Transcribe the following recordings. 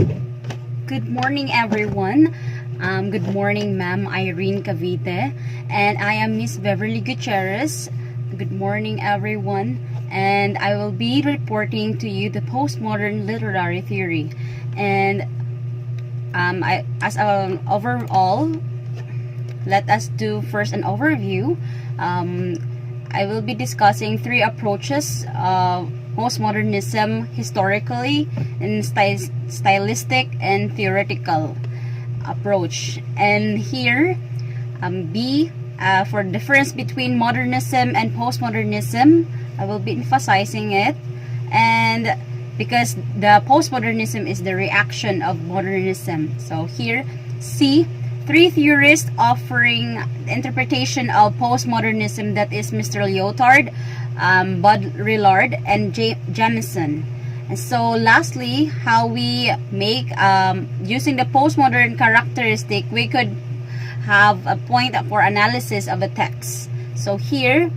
Good morning, everyone. Good morning, Ma'am Irene Cavite, and I am Miss Beverly Gutierrez. Good morning, everyone, and I will be reporting to you the postmodern literary theory. And as an overall, let us do first an overview. I will be discussing three approaches of postmodernism: historically, and stylistic and theoretical approach. And here, for the difference between modernism and postmodernism, I will be emphasizing it. And because the postmodernism is the reaction of modernism. So here, C, three theorists offering the interpretation of postmodernism, that is Mr. Lyotard, Baudrillard, and Jamison. And so lastly, how we make, using the postmodern characteristic, we could have a point for analysis of a text. So here,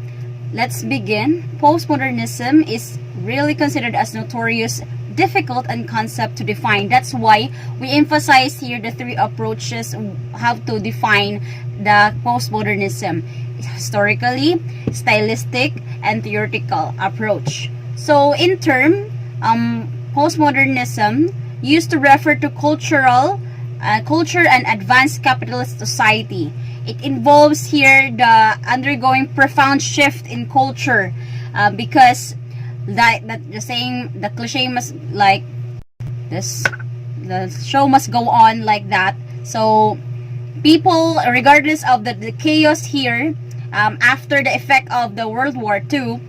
let's begin. Postmodernism is really considered as notorious, difficult and concept to define. That's why we emphasize here the three approaches how to define the postmodernism: historically, stylistic, and theoretical approach. So in turn, postmodernism used to refer to culture and advanced capitalist society. It involves here the undergoing profound shift in culture, because the cliche must like this, the show must go on like that. So people, regardless of the chaos here, after the effect of the World War II,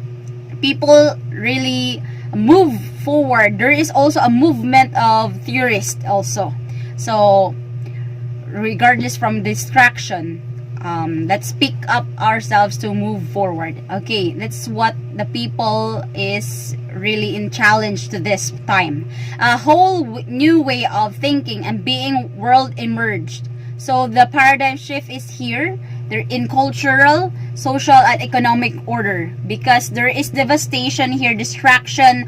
people really move forward. There is also a movement of theorists also. So regardless from distraction, let's pick up ourselves to move forward. Okay, that's what the people is really in challenge to this time. A whole new way of thinking and being world emerged. So the paradigm shift is here. They're in cultural, social, and economic order, because there is devastation here, distraction.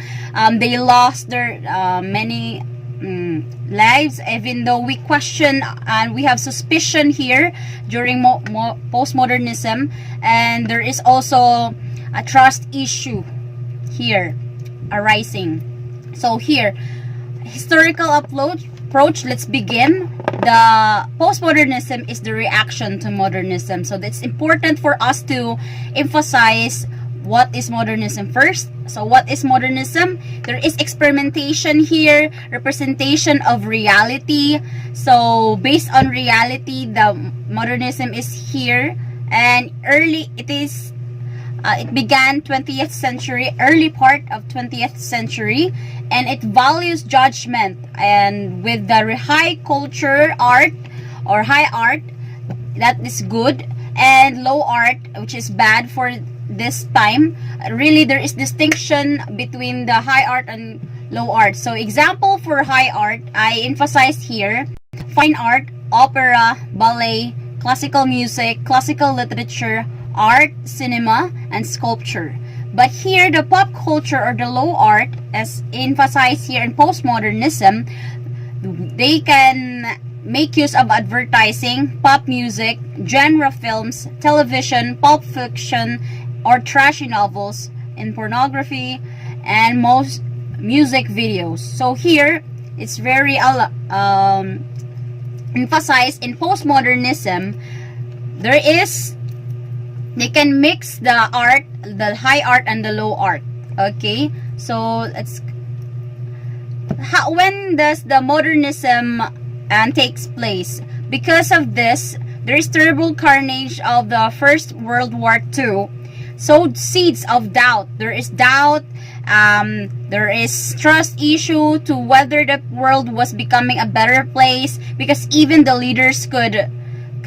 They lost their many lives, even though we question and we have suspicion here during postmodernism. And there is also a trust issue here arising. So here, historical approach, let's begin. The postmodernism is the reaction to modernism. So it's important for us to emphasize what is modernism first. So what is modernism? There is experimentation here, representation of reality. So based on reality, the modernism is here. And it began 20th century, early part of 20th century, and it values judgment, and with the high culture art or high art, that is good, and low art, which is bad for this time. Really, there is distinction between the high art and low art. So example for high art, I emphasize here fine art, opera, ballet, classical music, classical literature, art, cinema, and sculpture. But here, the pop culture or the low art, as emphasized here in postmodernism, they can make use of advertising, pop music, genre films, television, pulp fiction, or trashy novels, in pornography, and most music videos. So here, it's very emphasized in postmodernism. They can mix the art, the high art and the low art. Okay, so when does the modernism takes place? Because of this, there is terrible carnage of the First World War II. Sowed seeds of doubt. There is doubt. There is trust issue to whether the world was becoming a better place, because even the leaders could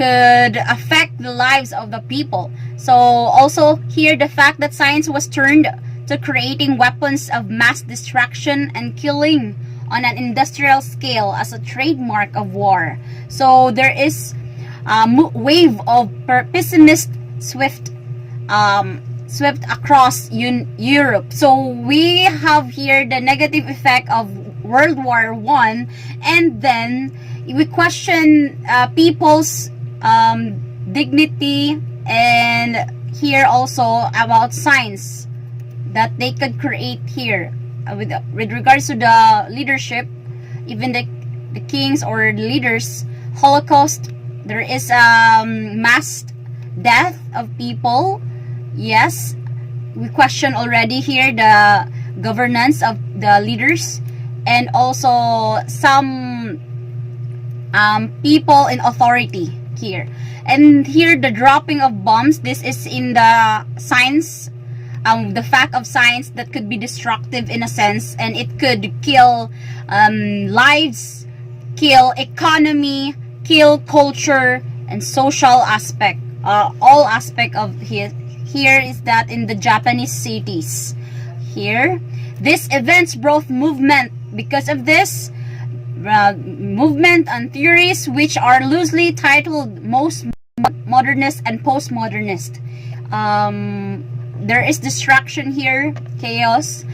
affect the lives of the people. So also here, the fact that science was turned to creating weapons of mass destruction and killing on an industrial scale as a trademark of war. So there is a wave of pessimist swept across Europe. So we have here the negative effect of World War One, and then we question people's dignity, and here also about science that they could create here with regards to the leadership, even the kings or the leaders. Holocaust, there is mass death of people. Yes, we question already here the governance of the leaders, and also some people in authority here. And here the dropping of bombs, this is in the science, the fact of science that could be destructive in a sense, and it could kill lives, kill economy, kill culture and social aspect, all aspect of here is that in the Japanese cities. Here, these events brought movement. Because of this movement and theories which are loosely titled most modernist and postmodernist. There is distraction here, chaos,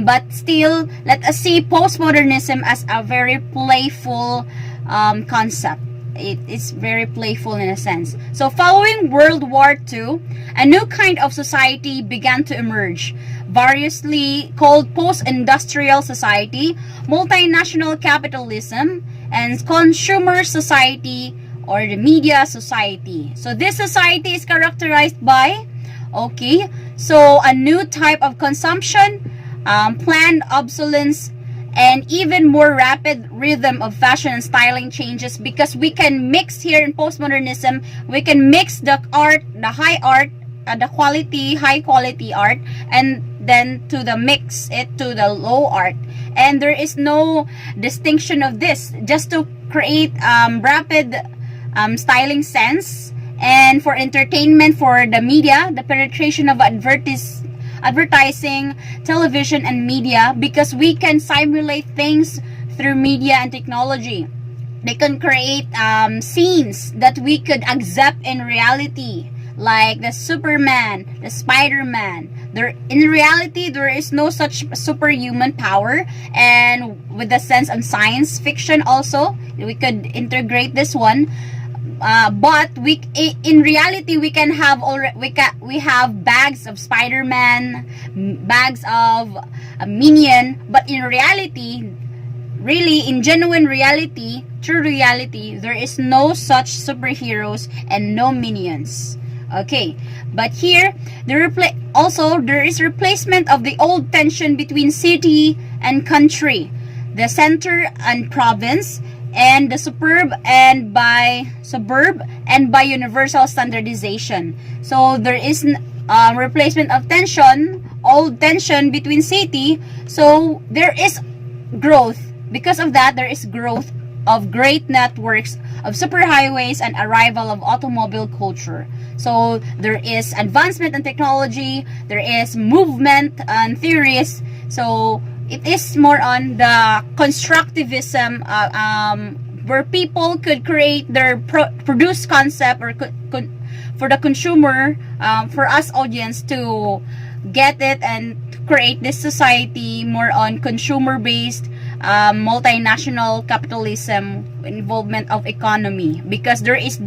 but still let us see postmodernism as a very playful concept. It is very playful in a sense. So following World War II, a new kind of society began to emerge, variously called post-industrial society, multinational capitalism, and consumer society, or the media society. So this society is characterized by, okay, so a new type of consumption, planned obsolescence, and even more rapid rhythm of fashion and styling changes, because we can mix here in postmodernism, we can mix the art, the high art, the quality, high quality art, and then to the mix it to the low art, and there is no distinction of this, just to create rapid styling sense. And for entertainment, for the media, the penetration of advertising, television, and media, because we can simulate things through media and technology. They can create scenes that we could accept in reality, like the Superman, the Spider-Man. In reality, there is no such superhuman power, and with the sense of science fiction also, we could integrate this one. But in reality, we can have we have bags of Spider-Man, bags of Minion, but in reality, really in genuine reality, true reality, there is no such superheroes and no minions. Okay, but here also there is replacement of the old tension between city and country, the center and province, and the suburb and by universal standardization. So there is replacement of old tension between city. So there is growth. Because of that, there is growth of great networks of superhighways and arrival of automobile culture. So there is advancement in technology, there is movement and theories. So it is more on the constructivism, where people could create their produce concept, or for the consumer, for us audience to get it and create this society more on consumer based, multinational capitalism, involvement of economy, because there is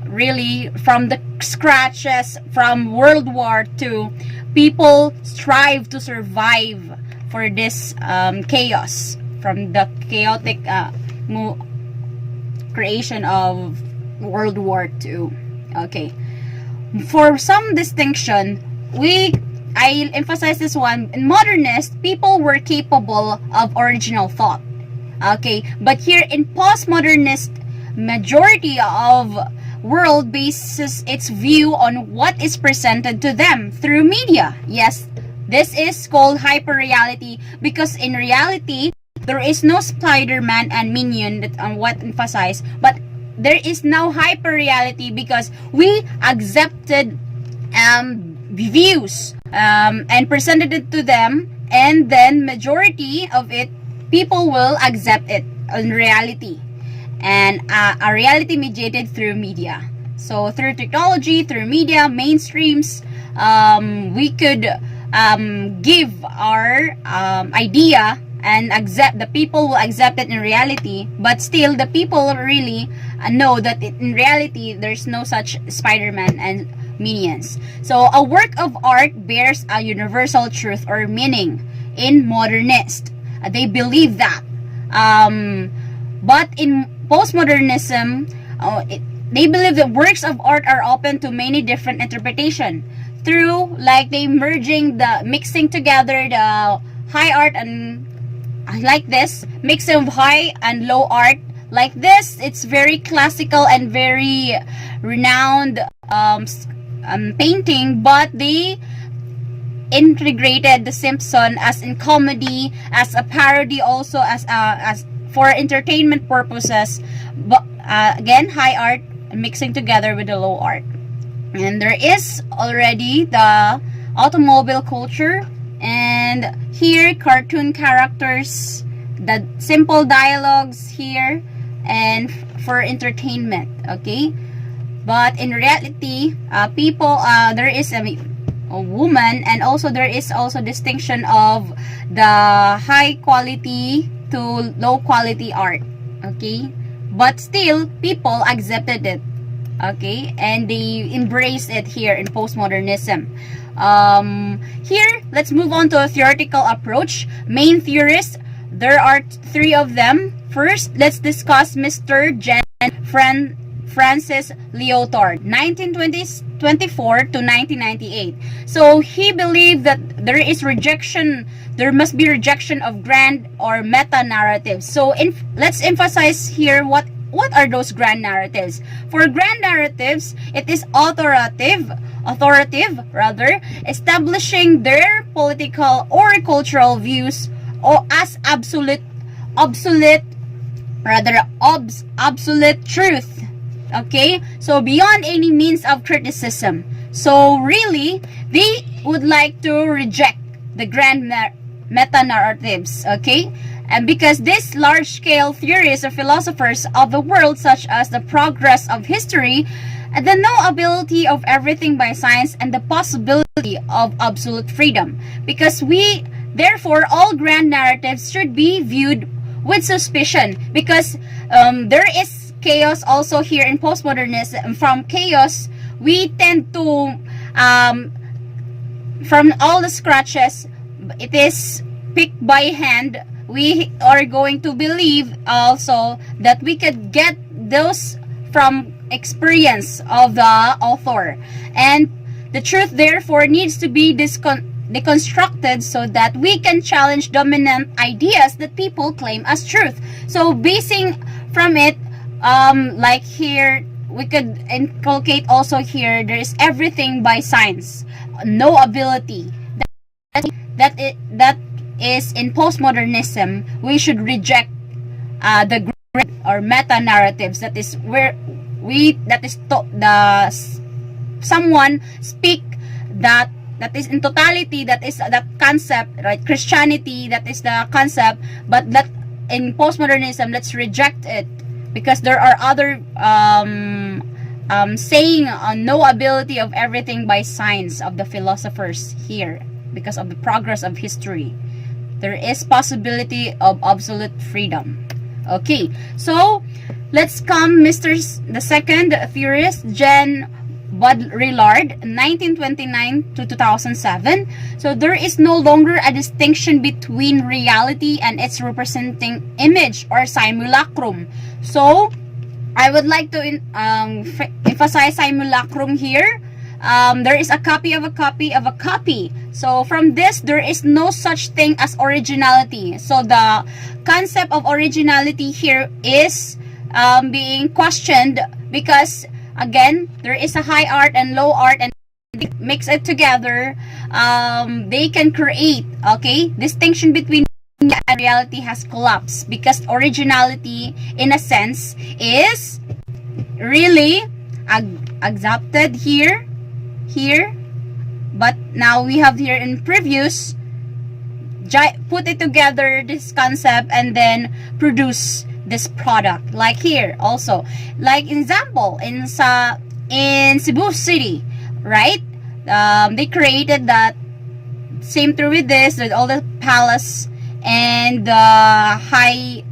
really from the scratches from World War II, people strive to survive for this chaos, from the chaotic creation of World War II. Okay, for some distinction, I emphasize this one. In modernist, people were capable of original thought. Okay, but here in postmodernist, majority of world bases its view on what is presented to them through media. Yes, this is called hyperreality, because in reality, there is no Spider-Man and Minion that what emphasize, but there is now hyperreality because we accepted views and presented it to them, and then majority of it, people will accept it in reality, and a reality mediated through media. So through technology, through media, mainstreams, we could give our idea and accept, the people will accept it in reality, but still the people really know that in reality there's no such Spider-Man and minions. So a work of art bears a universal truth or meaning in modernist. They believe that. But in postmodernism, they believe that works of art are open to many different interpretation through, like, they mixing together the high art and like this, mixing of high and low art like this. It's very classical and very renowned painting, but they integrated the Simpson as in comedy, as a parody, also as for entertainment purposes. But again, high art mixing together with the low art. And there is already the automobile culture, and here cartoon characters, the simple dialogues here, and for entertainment. Okay, but in reality, people, there is a woman, and also there is also distinction of the high quality to low quality art. Okay, but still people accepted it. Okay, and they embrace it here in postmodernism. Here, let's move on to a theoretical approach. Main theorists, there are three of them. First, let's discuss Mr. Francis Lyotard, 1924 to 1998. So he believed that there must be rejection of grand or meta narratives. So let's emphasize here what are those grand narratives. For grand narratives, it is authoritative, establishing their political or cultural views or as absolute truth. Okay, so beyond any means of criticism. So really, they would like to reject the grand meta narratives. Okay, and because these large-scale theories of philosophers of the world, such as the progress of history, the knowability of everything by science, and the possibility of absolute freedom, because therefore all grand narratives should be viewed with suspicion, because there is chaos also here in postmodernism. From chaos, we tend to from all the scratches, it is picked by hand. We are going to believe also that we could get those from experience of the author, and the truth therefore needs to be deconstructed so that we can challenge dominant ideas that people claim as truth. So basing from it, like here, we could inculcate also here, there is everything by science, no ability. That is in postmodernism, we should reject the grand or meta narratives. That is where someone speak that is in totality, that is that concept, right? Christianity, that is the concept, but that in postmodernism, let's reject it, because there are other saying no ability of everything by science of the philosophers here, because of the progress of history. There is possibility of absolute freedom. Okay, so let's come the second theorist, Jean Baudrillard, 1929 to 2007. So there is no longer a distinction between reality and its representing image or simulacrum. So I would like to emphasize simulacrum here. There is a copy of a copy of a copy. So from this, there is no such thing as originality. So the concept of originality here is being questioned, because again, there is a high art and low art, and mix it together, they can create, okay, distinction between and reality has collapsed, because originality in a sense is really accepted here, but now we have here in previews put it together, this concept, and then produce this product. Like here also, like example in Cebu City, right? They created that. Same through with this, with all the palace and high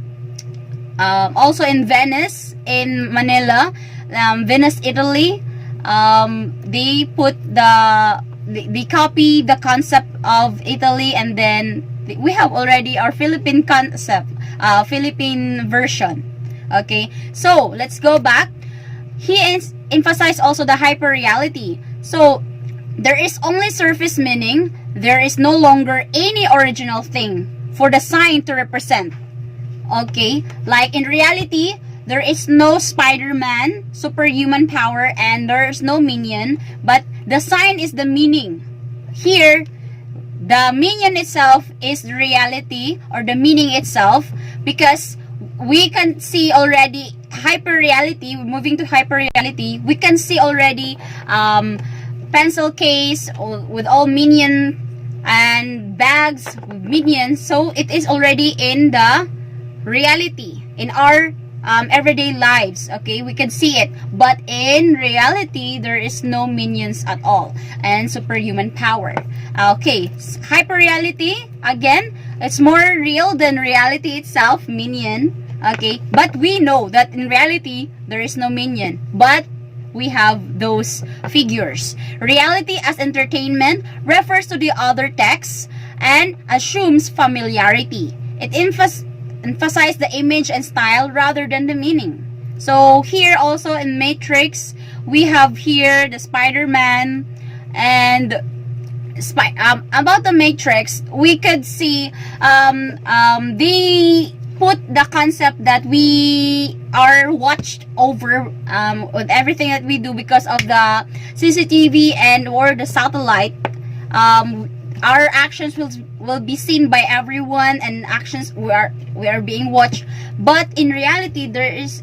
also in Venice, in Manila, Venice, Italy. They put they copy the concept of Italy, and then we have already our Philippine concept, Philippine version. Okay, so let's go back. He emphasized also the hyperreality. So there is only surface meaning. There is no longer any original thing for the sign to represent. Okay, like in reality, there is no Spider-Man, superhuman power, and there is no minion, but the sign is the meaning. Here, the minion itself is the reality, or the meaning itself, because we can see already hyperreality. Moving to hyperreality, we can see already pencil case with all minion and bags with minions. So it is already in the reality, in our everyday lives. Okay, we can see it, but in reality there is no minions at all and superhuman power. Okay, hyperreality, again, it's more real than reality itself, minion. Okay, but we know that in reality there is no minion, but we have those figures. Reality as entertainment refers to the other texts and assumes familiarity. It emphasize the image and style rather than the meaning. So here also in Matrix, we have here the Spider-Man, and about the Matrix, we could see they put the concept that we are watched over with everything that we do because of the CCTV and or the satellite. Our actions will be seen by everyone, and actions we are being watched. But in reality, there is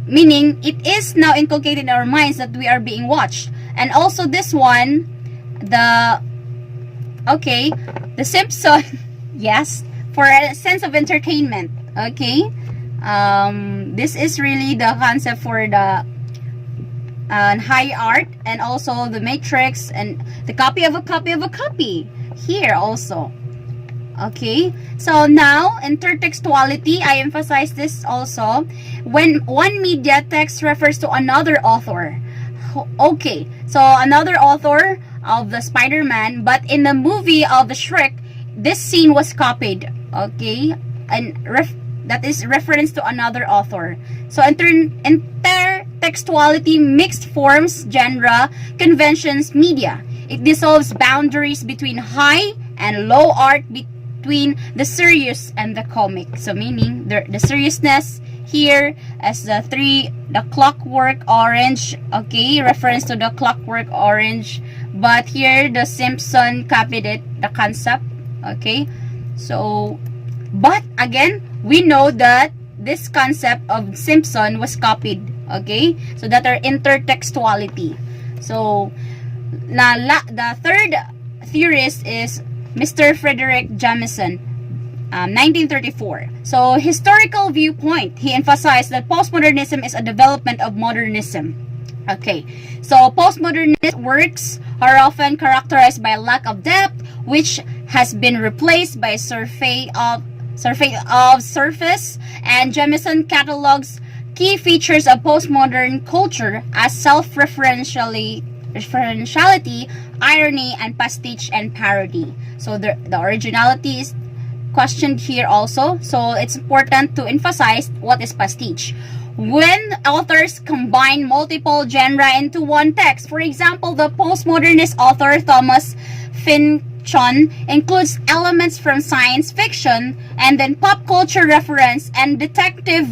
meaning it is now inculcated in our minds that we are being watched. And also this one, the Simpson, yes, for a sense of entertainment. Okay, this is really the concept for the high art, and also the Matrix, and the copy of a copy of a copy here also. Okay, so now intertextuality, I emphasize this also. When one media text refers to another author. Okay, so another author of the Spider-Man, but in the movie of the Shrek, this scene was copied. Okay, and that is reference to another author. So intertextuality, mixed forms, genre, conventions, media. It dissolves boundaries between high and low art, between the serious and the comic. So meaning the seriousness here as the Clockwork Orange. Okay, reference to the Clockwork Orange, but here the Simpson copied it, the concept. Okay, so but again, we know that this concept of Simpson was copied. Okay, so that are intertextuality. So the third theorist is Mr. Frederick Jameson, 1934. So historical viewpoint, he emphasized that postmodernism is a development of modernism. Okay, so postmodernist works are often characterized by a lack of depth, which has been replaced by a surface, and Jameson catalogs key features of postmodern culture as self-referentiality, irony, and pastiche and parody. So the originality is questioned here also. So it's important to emphasize what is pastiche. When authors combine multiple genres into one text, for example, the postmodernist author Thomas Pynchon includes elements from science fiction and then pop culture reference and detective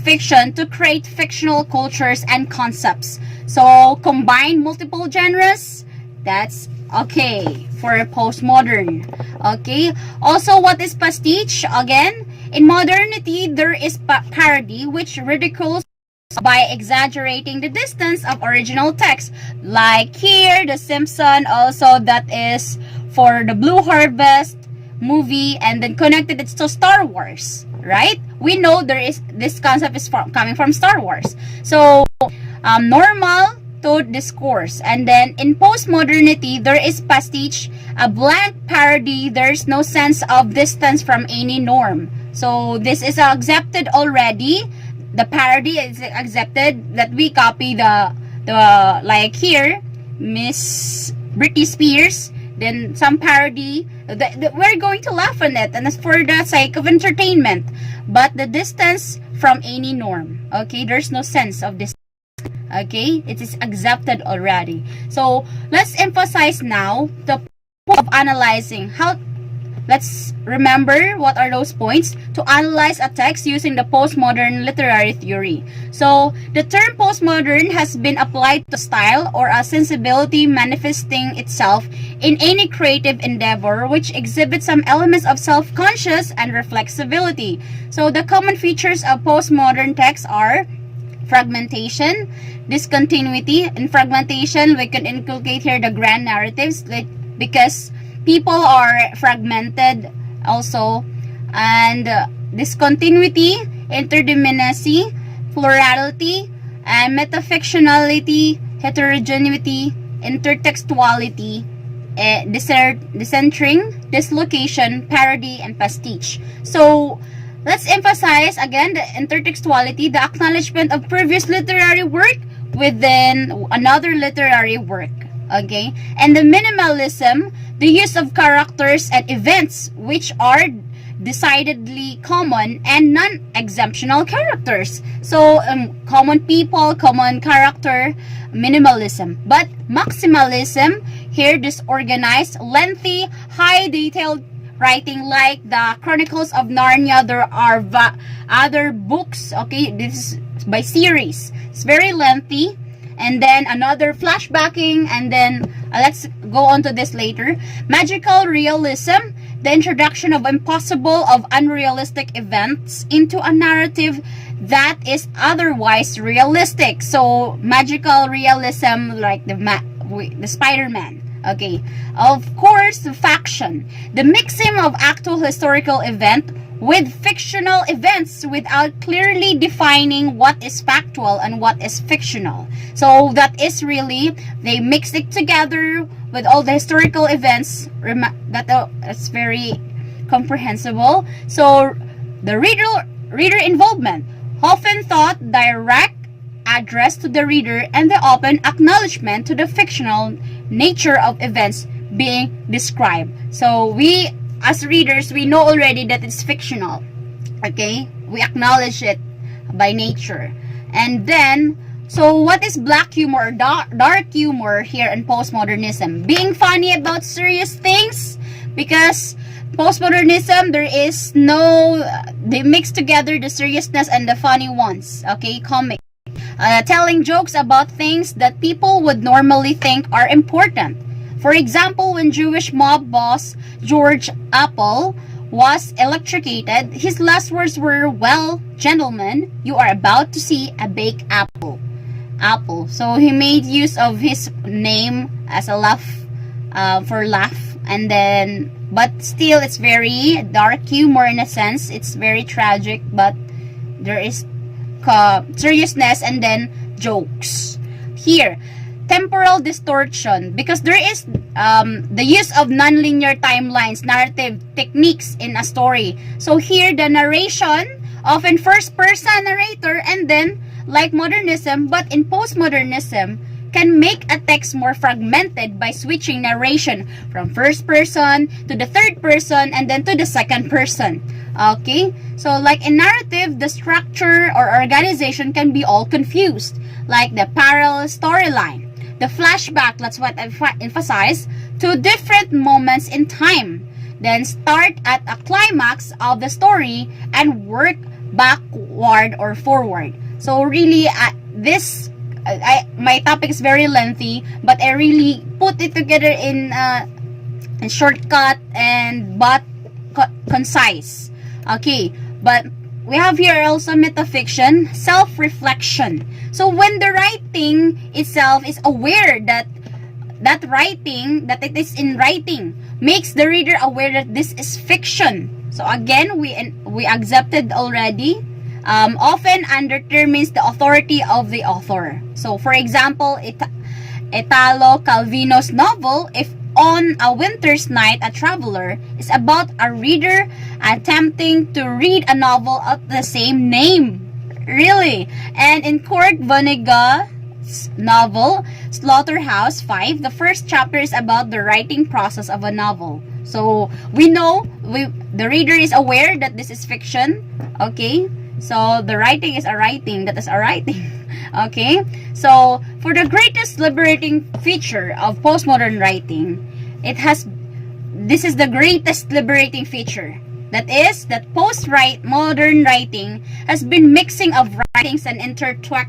fiction to create fictional cultures and concepts. So combine multiple genres, that's okay for postmodern. Okay, also what is pastiche? Again, in modernity there is parody, which ridicules by exaggerating the distance of original text, like here the Simpson, also that is for the Blue Harvest movie, and then connected it to Star Wars, right? We know there is this concept is coming from Star Wars. So normal to discourse. And then in postmodernity, there is pastiche, a blank parody. There's no sense of distance from any norm. So this is accepted already. The parody is accepted, that we copy the like here, Miss Britney Spears, then some parody. We're going to laugh on it, and it's for the sake of entertainment. But the distance from any norm, okay, there's no sense of this. Okay, it is accepted already. So let's emphasize now the point of analyzing. How, let's remember what are those points to analyze a text using the postmodern literary theory. So the term postmodern has been applied to style or a sensibility manifesting itself in any creative endeavor which exhibits some elements of self-conscious and reflexibility. So the common features of postmodern texts are fragmentation, discontinuity. In fragmentation, we can inculcate here the grand narratives, because people are fragmented also, and discontinuity, interdependency, plurality, and metafictionality, heterogeneity, intertextuality, decentering, dislocation, parody, and pastiche. So let's emphasize again the intertextuality, the acknowledgement of previous literary work within another literary work. Okay, and the minimalism, the use of characters and events which are decidedly common and non-exemptional characters. So common people, common character, minimalism. But maximalism, here disorganized, lengthy, high detailed writing like the Chronicles of Narnia. There are other books, okay, this is by series. It's very lengthy. And then another flashbacking, and then let's go on to this later. Magical realism, the introduction of impossible, of unrealistic events into a narrative that is otherwise realistic. So magical realism, like the Spider-Man. Okay, of course, the faction, the mixing of actual historical event with fictional events without clearly defining what is factual and what is fictional. So that is really, they mix it together with all the historical events. That's very comprehensible. So the reader involvement, often thought direct address to the reader, and the open acknowledgement to the fictional nature of events being described. So we, as readers, we know already that it's fictional. Okay, we acknowledge it by nature. And then, so what is black humor or dark humor here in postmodernism? Being funny about serious things, because postmodernism, there is no, they mix together the seriousness and the funny ones. Okay, comic. Telling jokes about things that people would normally think are important. For example, when Jewish mob boss George Apple was electrocuted, his last words were, "Well, gentlemen, you are about to see a baked apple." Apple. So he made use of his name as a laugh, for laugh. And then, but still, it's very dark humor in a sense. It's very tragic, but there is seriousness and then jokes. Here, temporal distortion, because there is the use of nonlinear timelines, narrative techniques in a story. So here, the narration, often first-person narrator, and then like modernism, but in postmodernism, can make a text more fragmented by switching narration from first person to the third person and then to the second person. Okay, so like in narrative, the structure or organization can be all confused, like the parallel storyline, the flashback, that's what I emphasize, to different moments in time, then start at a climax of the story and work backward or forward. So really, my topic is very lengthy, but I really put it together in shortcut and but concise. Okay, but we have here also metafiction, self-reflection. So when the writing itself is aware that it is in writing, makes the reader aware that this is fiction. So again, we accepted already often determines the authority of the author. So, for example, Italo Calvino's novel, If on a Winter's Night a Traveler, is about a reader attempting to read a novel of the same name. Really? And in Kurt Vonnegut's novel, Slaughterhouse-Five, the first chapter is about the writing process of a novel. So, we know, the reader is aware that this is fiction, okay? So, the writing is a writing, that is a writing, okay? So, for the greatest liberating feature of postmodern writing, this is the greatest liberating feature. That is, that postmodern writing has been mixing of writings and intertextual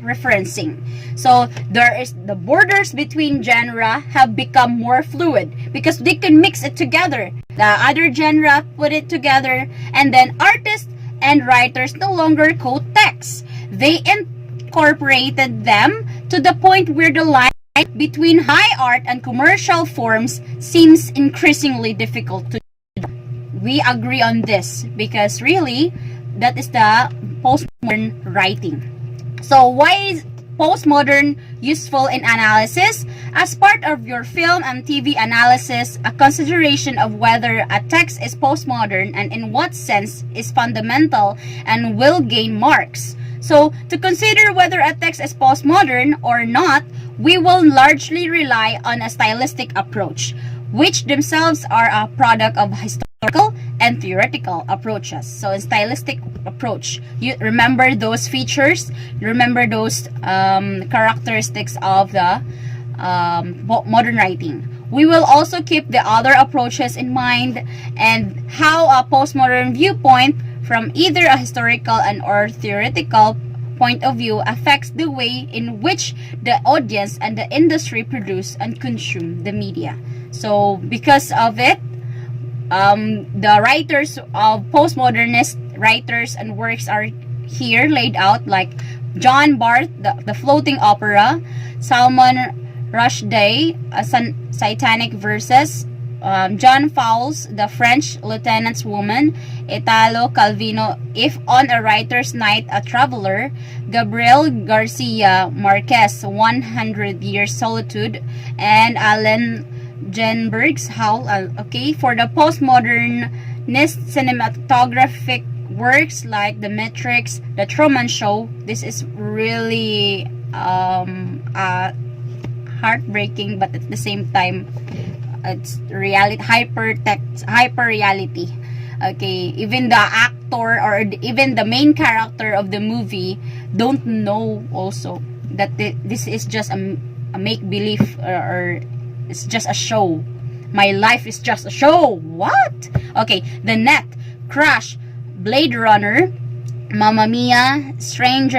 referencing. So the borders between genre have become more fluid because they can mix it together. The other genre put it together, and then artists and writers no longer quote texts. They incorporated them to the point where the line between high art and commercial forms seems increasingly difficult to do. We agree on this because really that is the postmodern writing. So why is postmodern useful in analysis? As part of your film and TV analysis, a consideration of whether a text is postmodern and in what sense is fundamental and will gain marks. So to consider whether a text is postmodern or not, we will largely rely on a stylistic approach, which themselves are a product of historical and theoretical approaches. So in stylistic approach, you remember those features, remember those characteristics of the modern writing. We will also keep the other approaches in mind and how a postmodern viewpoint from either a historical and or theoretical point of view affects the way in which the audience and the industry produce and consume the media. So because of it, the writers of postmodernist writers and works are here laid out, like John Barth, the Floating Opera, Salman Rushdie, Satanic Verses, John Fowles, The French Lieutenant's Woman, Italo Calvino, If on a Writer's Night a Traveler, Gabriel Garcia Marquez, 100 Years Solitude, and Allen Ginsberg's Howl. Okay, for the postmodernist cinematographic works like The Matrix, The Truman Show, this is really heartbreaking, but at the same time it's reality, hyper reality. Okay, even the actor or even the main character of the movie don't know also that this is just a make believe, or it's just a show. My life is just a show. What? Okay, The Net, Crash, Blade Runner, Mamma Mia, Stranger